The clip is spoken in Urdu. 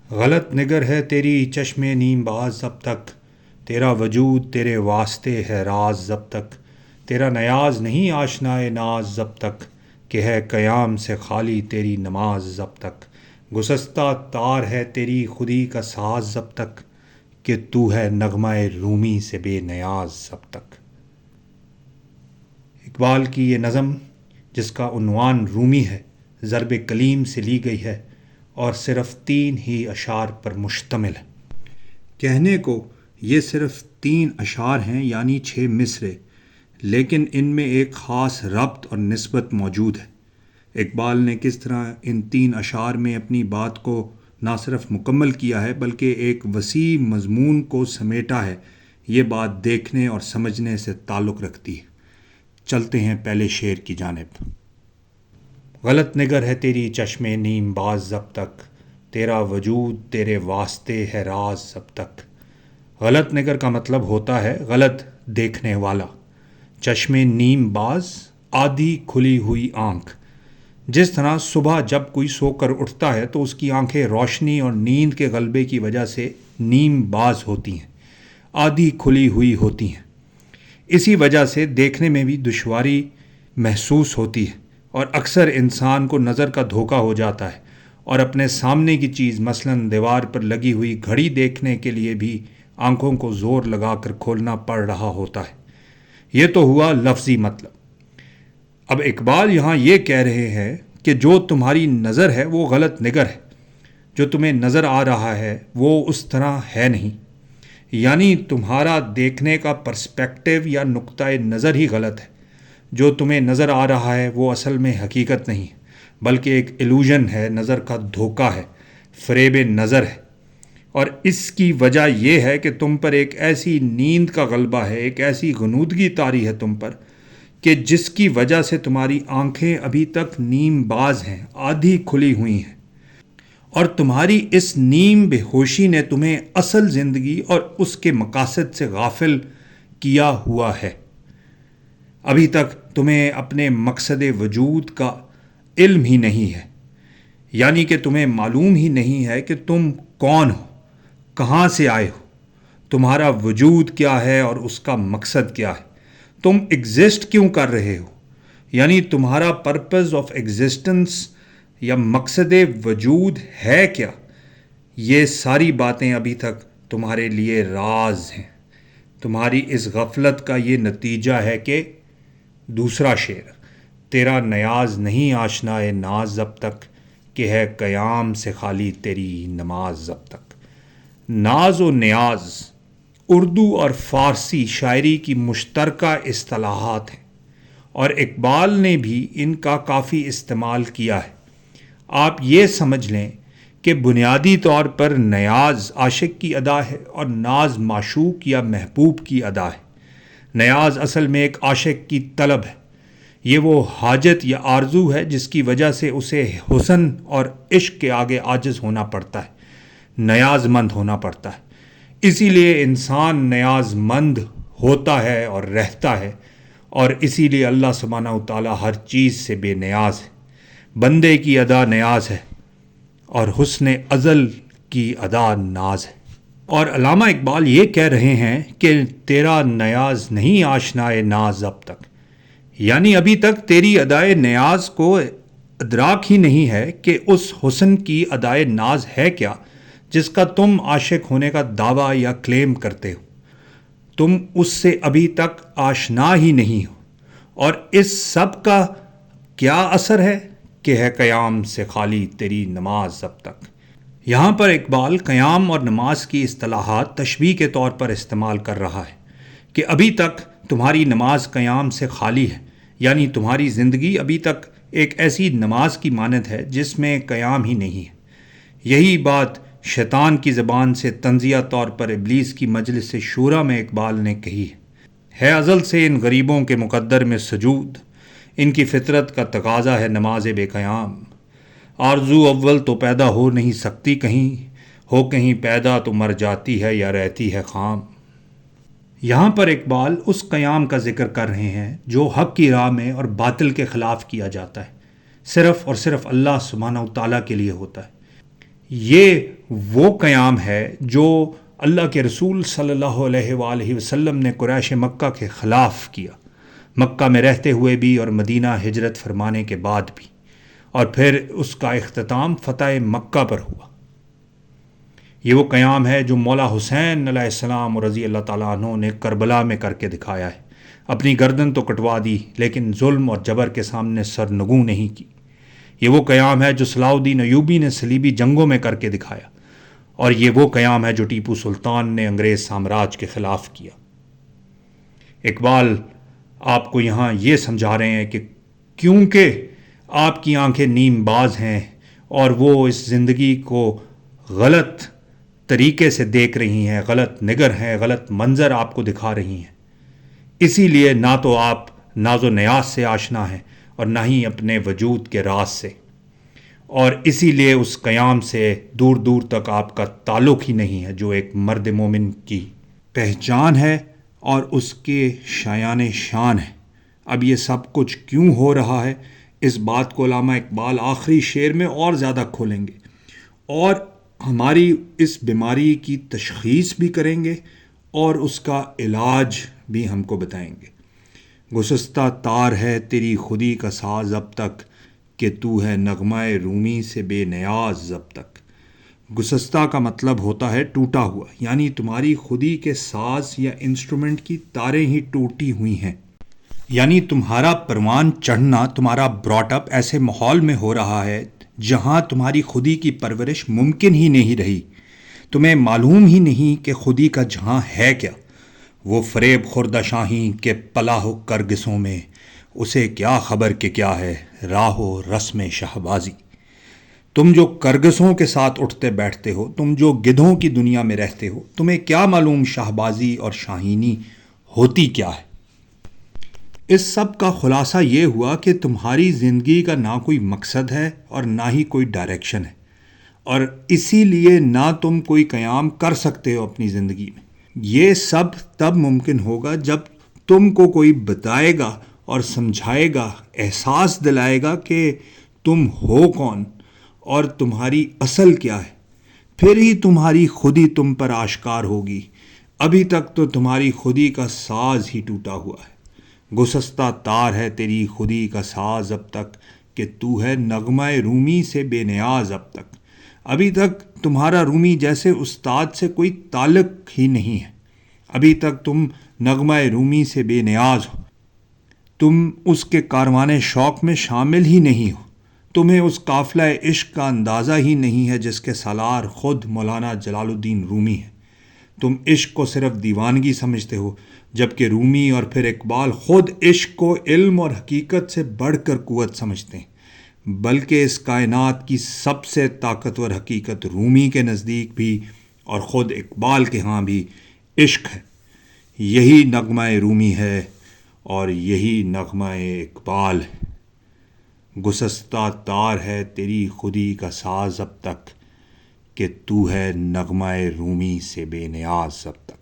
غلط نگر ہے تیری چشم نیم باز اب تک، تیرا وجود تیرے واسطے ہے راز جب تک، تیرا نیاز نہیں آشنائے ناز جب تک، کہ ہے قیام سے خالی تیری نماز جب تک، گسستہ تار ہے تیری خودی کا ساز جب تک، کہ تو ہے نغمہ رومی سے بے نیاز جب تک۔ اقبال کی یہ نظم جس کا عنوان رومی ہے، ضرب کلیم سے لی گئی ہے اور صرف 3 ہی اشعار پر مشتمل ہے۔ کہنے کو یہ صرف 3 اشعار ہیں یعنی 6 مصرے، لیکن ان میں ایک خاص ربط اور نسبت موجود ہے۔ اقبال نے کس طرح ان 3 اشعار میں اپنی بات کو نہ صرف مکمل کیا ہے بلکہ ایک وسیع مضمون کو سمیٹا ہے، یہ بات دیکھنے اور سمجھنے سے تعلق رکھتی ہے۔ چلتے ہیں پہلے شعر کی جانب۔ غلط نگر ہے تیری چشم نیم باز اب تک، تیرا وجود تیرے واسطے ہے راز اب تک۔ غلط نگر کا مطلب ہوتا ہے غلط دیکھنے والا۔ چشم نیم باز، آدھی کھلی ہوئی آنکھ۔ جس طرح صبح جب کوئی سو کر اٹھتا ہے تو اس کی آنکھیں روشنی اور نیند کے غلبے کی وجہ سے نیم باز ہوتی ہیں، آدھی کھلی ہوئی ہوتی ہیں۔ اسی وجہ سے دیکھنے میں بھی دشواری محسوس ہوتی ہے اور اکثر انسان کو نظر کا دھوکہ ہو جاتا ہے اور اپنے سامنے کی چیز مثلاً دیوار پر لگی ہوئی گھڑی دیکھنے کے لیے بھی آنکھوں کو زور لگا کر کھولنا پڑ رہا ہوتا ہے۔ یہ تو ہوا لفظی مطلب۔ اب اقبال یہاں یہ کہہ رہے ہیں کہ جو تمہاری نظر ہے وہ غلط نگر ہے، جو تمہیں نظر آ رہا ہے وہ اس طرح ہے نہیں، یعنی تمہارا دیکھنے کا پرسپیکٹیو یا نقطۂ نظر ہی غلط ہے۔ جو تمہیں نظر آ رہا ہے وہ اصل میں حقیقت نہیں ہے بلکہ ایک ایلوژن ہے، نظر کا دھوکہ ہے، فریب نظر ہے۔ اور اس کی وجہ یہ ہے کہ تم پر ایک ایسی نیند کا غلبہ ہے، ایک ایسی غنودگی طاری ہے تم پر کہ جس کی وجہ سے تمہاری آنکھیں ابھی تک نیم باز ہیں، آدھی کھلی ہوئی ہیں، اور تمہاری اس نیم بے ہوشی نے تمہیں اصل زندگی اور اس کے مقاصد سے غافل کیا ہوا ہے۔ ابھی تک تمہیں اپنے مقصد وجود کا علم ہی نہیں ہے، یعنی کہ تمہیں معلوم ہی نہیں ہے کہ تم کون ہو، کہاں سے آئے ہو، تمہارا وجود کیا ہے اور اس کا مقصد کیا ہے، تم ایگزسٹ کیوں کر رہے ہو، یعنی تمہارا پرپز آف ایگزسٹنس یا مقصد وجود ہے کیا۔ یہ ساری باتیں ابھی تک تمہارے لیے راز ہیں۔ تمہاری اس غفلت کا یہ نتیجہ ہے کہ دوسرا شعر، تیرا نیاز نہیں آشنائے ناز جب تک، کہ ہے قیام سے خالی تیری نماز جب تک۔ ناز و نیاز اردو اور فارسی شاعری کی مشترکہ اصطلاحات ہیں اور اقبال نے بھی ان کا کافی استعمال کیا ہے۔ آپ یہ سمجھ لیں کہ بنیادی طور پر نیاز عاشق کی ادا ہے اور ناز معشوق یا محبوب کی ادا ہے۔ نیاز اصل میں ایک عاشق کی طلب ہے، یہ وہ حاجت یا آرزو ہے جس کی وجہ سے اسے حسن اور عشق کے آگے عاجز ہونا پڑتا ہے، نیاز مند ہونا پڑتا ہے۔ اسی لیے انسان نیاز مند ہوتا ہے اور رہتا ہے، اور اسی لیے اللہ سبحانہ و تعالیٰ ہر چیز سے بے نیاز ہے۔ بندے کی ادا نیاز ہے اور حسن ازل کی ادا ناز ہے۔ اور علامہ اقبال یہ کہہ رہے ہیں کہ تیرا نیاز نہیں آشنائے ناز اب تک، یعنی ابھی تک تیری ادائے نیاز کو ادراک ہی نہیں ہے کہ اس حسن کی ادائے ناز ہے کیا جس کا تم عاشق ہونے کا دعویٰ یا کلیم کرتے ہو۔ تم اس سے ابھی تک آشنا ہی نہیں ہو، اور اس سب کا کیا اثر ہے کہ ہے قیام سے خالی تیری نماز اب تک۔ یہاں پر اقبال قیام اور نماز کی اصطلاحات تشبیہ کے طور پر استعمال کر رہا ہے کہ ابھی تک تمہاری نماز قیام سے خالی ہے، یعنی تمہاری زندگی ابھی تک ایک ایسی نماز کی مانند ہے جس میں قیام ہی نہیں ہے۔ یہی بات شیطان کی زبان سے تنزیہ طور پر ابلیس کی مجلس شورا میں اقبال نے کہی ہے ازل سے ان غریبوں کے مقدر میں سجود، ان کی فطرت کا تقاضا ہے نماز بے قیام، آرزو اول تو پیدا ہو نہیں سکتی کہیں، ہو کہیں پیدا تو مر جاتی ہے یا رہتی ہے خام۔ یہاں پر اقبال اس قیام کا ذکر کر رہے ہیں جو حق کی راہ میں اور باطل کے خلاف کیا جاتا ہے، صرف اور صرف اللہ سبحانہ و تعالیٰ کے لیے ہوتا ہے۔ یہ وہ قیام ہے جو اللہ کے رسول صلی اللہ علیہ وآلہ وسلم نے قریش مکہ کے خلاف کیا، مکہ میں رہتے ہوئے بھی اور مدینہ ہجرت فرمانے کے بعد بھی، اور پھر اس کا اختتام فتح مکہ پر ہوا۔ یہ وہ قیام ہے جو مولا حسین علیہ السلام رضی اللہ تعالیٰ عنہ نے کربلا میں کر کے دکھایا ہے۔ اپنی گردن تو کٹوا دی لیکن ظلم اور جبر کے سامنے سرنگوں نہیں کی۔ یہ وہ قیام ہے جو صلاح الدین ایوبی نے صلیبی جنگوں میں کر کے دکھایا، اور یہ وہ قیام ہے جو ٹیپو سلطان نے انگریز سامراج کے خلاف کیا۔ اقبال آپ کو یہاں یہ سمجھا رہے ہیں کہ کیونکہ آپ کی آنکھیں نیم باز ہیں اور وہ اس زندگی کو غلط طریقے سے دیکھ رہی ہیں، غلط نگر ہیں، غلط منظر آپ کو دکھا رہی ہیں، اسی لیے نہ تو آپ ناز و نیاز سے آشنا ہیں اور نہ ہی اپنے وجود کے راز سے، اور اسی لیے اس قیام سے دور دور تک آپ کا تعلق ہی نہیں ہے جو ایک مرد مومن کی پہچان ہے اور اس کے شایان شان ہے۔ اب یہ سب کچھ کیوں ہو رہا ہے، اس بات کو علامہ اقبال آخری شعر میں اور زیادہ کھولیں گے اور ہماری اس بیماری کی تشخیص بھی کریں گے اور اس کا علاج بھی ہم کو بتائیں گے۔ گسستہ تار ہے تیری خودی کا ساز اب تک، کہ تو ہے نغمہ رومی سے بے نیاز اب تک۔ گسستہ کا مطلب ہوتا ہے ٹوٹا ہوا، یعنی تمہاری خودی کے ساز یا انسٹرومنٹ کی تاریں ہی ٹوٹی ہوئی ہیں، یعنی تمہارا پروان چڑھنا، تمہارا براٹ اپ ایسے ماحول میں ہو رہا ہے جہاں تمہاری خودی کی پرورش ممکن ہی نہیں رہی۔ تمہیں معلوم ہی نہیں کہ خودی کا جہاں ہے کیا۔ وہ فریب خوردہ شاہین کے پلا ہو کرگسوں میں، اسے کیا خبر کہ کیا ہے راہ و رسم شہبازی۔ تم جو کرگسوں کے ساتھ اٹھتے بیٹھتے ہو، تم جو گدھوں کی دنیا میں رہتے ہو، تمہیں کیا معلوم شہبازی اور شاہینی ہوتی کیا ہے۔ اس سب کا خلاصہ یہ ہوا کہ تمہاری زندگی کا نہ کوئی مقصد ہے اور نہ ہی کوئی ڈائریکشن ہے، اور اسی لیے نہ تم کوئی قیام کر سکتے ہو اپنی زندگی میں۔ یہ سب تب ممکن ہوگا جب تم کو کوئی بتائے گا اور سمجھائے گا، احساس دلائے گا کہ تم ہو کون اور تمہاری اصل کیا ہے، پھر ہی تمہاری خودی تم پر آشکار ہوگی۔ ابھی تک تو تمہاری خودی کا ساز ہی ٹوٹا ہوا ہے۔ گسستہ تار ہے تیری خودی کا ساز اب تک، کہ تو ہے نغمہ رومی سے بے نیاز اب تک۔ ابھی تک تمہارا رومی جیسے استاد سے کوئی تعلق ہی نہیں ہے، ابھی تک تم نغمہ رومی سے بے نیاز ہو، تم اس کے کاروان شوق میں شامل ہی نہیں ہو، تمہیں اس قافلہ عشق کا اندازہ ہی نہیں ہے جس کے سالار خود مولانا جلال الدین رومی ہے۔ تم عشق کو صرف دیوانگی سمجھتے ہو، جبکہ رومی اور پھر اقبال خود عشق کو علم اور حقیقت سے بڑھ کر قوت سمجھتے ہیں، بلکہ اس کائنات کی سب سے طاقتور حقیقت رومی کے نزدیک بھی اور خود اقبال کے ہاں بھی عشق ہے۔ یہی نغمہ رومی ہے اور یہی نغمہ اقبال ہے۔ گسستہ تار ہے تیری خودی کا ساز اب تک، کہ تو ہے نغمہ رومی سے بے نیاز اب تک۔